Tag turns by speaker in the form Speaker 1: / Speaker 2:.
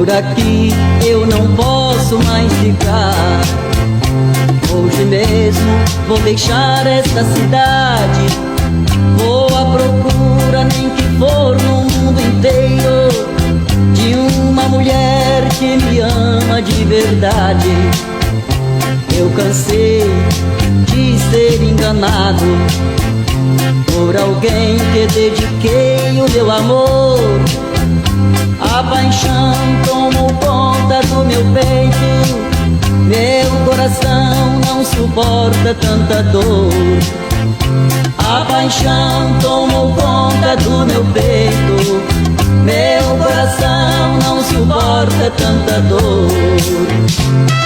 Speaker 1: Por aqui eu não posso mais ficar. Hoje mesmo vou deixar esta cidade. Vou à procura, nem que for no mundo inteiro, de uma mulher que me ama de verdade. Eu cansei de ser enganado por alguém que dediquei o meu amor. A paixão tomou conta do meu peito, meu coração não suporta tanta dor. A paixão tomou conta do meu peito, meu coração não suporta tanta dor.